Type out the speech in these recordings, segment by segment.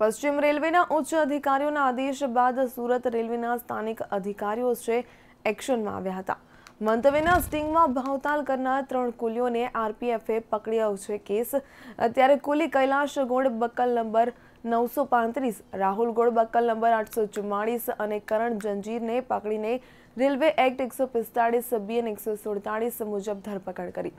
પશ્ચિમ રેલવેના ઉચ્ચ અધિકારીઓના આદેશ બાદ સુરત રેલવેના સ્થાનિક અધિકારીઓ છે એક્શનમાં આવ્યા હતા। મંતવ્યના સ્ટિંગમાં ભાવતાલ કરનાર 3 કુલીઓને આરપીએફે પકડ્યો છે કેસ। અત્યારે કુલી કૈલાશ ગોળ બક્કલ નંબર 935, રાહુલ ગોળ બક્કલ નંબર 844 અને કરણ જંજીરને પકડીને રેલવે એક્ટ 145 બીએન 147 મુજબ ધરપકડ કરી।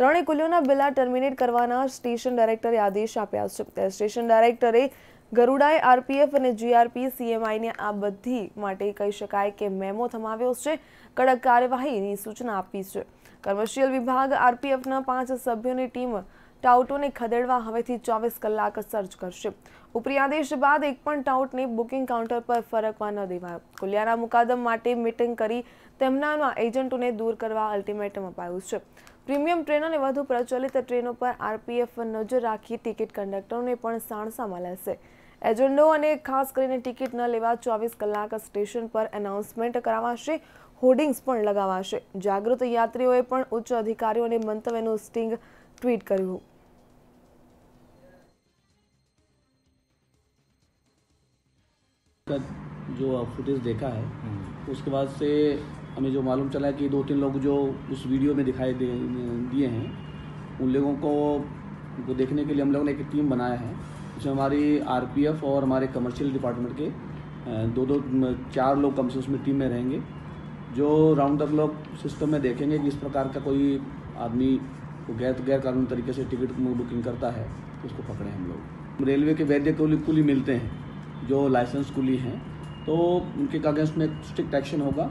ત્રણેય કુલીઓના બિલ્લા ટર્મિનેટ કરવાના સ્ટેશન ડાયરેક્ટરે આદેશ આપ્યા છે। સ્ટેશન ડાયરેક્ટરે ગરુડાએ આરપીએફ અને જીઆરપી સીએમઆઈને આ બધી માટે કહી શકાય કે મેમો થમાવ્યો છે, કડક કાર્યવાહીની સૂચના આપી છે। કમર્શિયલ વિભાગ આરપીએફના 5 સભ્યોની ટીમ ટાઉટોને ખદેડવા હવેથી 24 કલાક સર્ચ કરશે। ઉપરી આદેશ બાદ એક પણ ટાઉટને બુકિંગ કાઉન્ટર પર ફરકવા ન દેવાયો। કુલિયાના મુકાદમ માટે મીટિંગ કરી તેમના એજન્ટોને દૂર કરવા અલ્ટિમેટમ અપાયું છે। પ્રીમિયમ ટ્રેન અને વધુ પ્રચલિત ટ્રેનો પર આરપીએફ નજર રાખી ટિકિટ કંડક્ટરોને પણ સાણસામાં લેશે। એજન્ટો અને ખાસ કરીને ટિકિટ ન લેવા 24 કલાક સ્ટેશન પર એનાઉન્સમેન્ટ કરાવાશે, હોર્ડિંગ્સ પણ લગાવાશે। જાગૃત યાત્રીઓએ પણ ઉચ્ચ અધિકારીઓને મંતવ્યનું સ્ટિંગ ટ્વીટ કર્યું। का जो फुटेज देखा है उसके बाद से हमें जो मालूम चला है कि 2-3 लोग जो उस वीडियो में दिखाई दिए हैं, उन लोगों को देखने के लिए हम लोगों ने एक टीम बनाया है, जिसमें हमारी आरपीएफ और हमारे कमर्शियल डिपार्टमेंट के 4 लोग कम से उसमें टीम में रहेंगे, जो राउंड द क्लॉक सिस्टम में देखेंगे कि इस प्रकार का कोई आदमी गैर कानूनी तरीके से टिकट बुकिंग करता है तो उसको पकड़े हम लोग। रेलवे के वैद्य कुली मिलते हैं जो लाइसेंस कुली हैं, तो उनके अगेंस्ट में स्ट्रिक्ट एक्शन होगा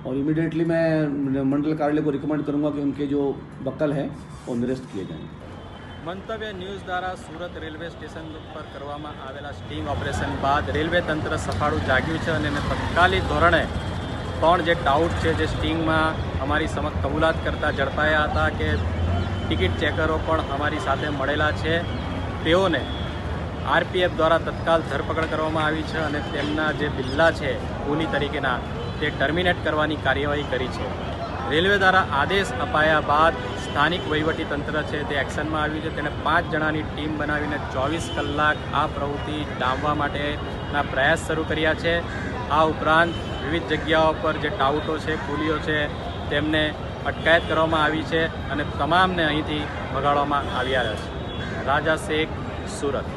और इमीडिएटली मैं मंडल कार्यालय को रिकमेंड करूंगा कि उनके जो बक्कल हैं वो निरस्त किए जाएंगे। મંતવ્ય ન્યૂઝ દ્વારા સુરત રેલવે સ્ટેશન પર કરવામાં આવેલા સ્ટિંગ ઓપરેશન બાદ રેલવે તંત્ર સફાળું જાગ્યું છે અને તત્કાલિક ધોરણે પણ જે ટાઉટ છે જે સ્ટિંગમાં અમારી સમક્ષ કબૂલાત કરતા ઝડપાયા હતા કે ટિકિટ ચેકરો પણ અમારી સાથે મળેલા છે, તેઓને આરપીએફ દ્વારા તત્કાલ ધરપકડ કરવામાં આવી છે અને તેમના જે બિલ્લા છે કુલી તરીકેના તે ટર્મિનેટ કરવાની કાર્યવાહી કરી છે। રેલવે દ્વારા આદેશ અપાયા બાદ સ્થાનિક વહીવટી તંત્ર છે તે એક્શનમાં આવ્યું છે। તેણે 5 જણાની ટીમ બનાવીને 24 કલાક આ પ્રવૃત્તિ ડામવા માટેના પ્રયાસ શરૂ કર્યા છે। આ ઉપરાંત વિવિધ જગ્યાઓ પર જે ટાઉટો છે, કુલીઓ છે, તેમને અટકાયત કરવામાં આવી છે અને તમામને અહીંથી ભગાડવામાં આવ્યા છે। રાજા શેખ, સુરત।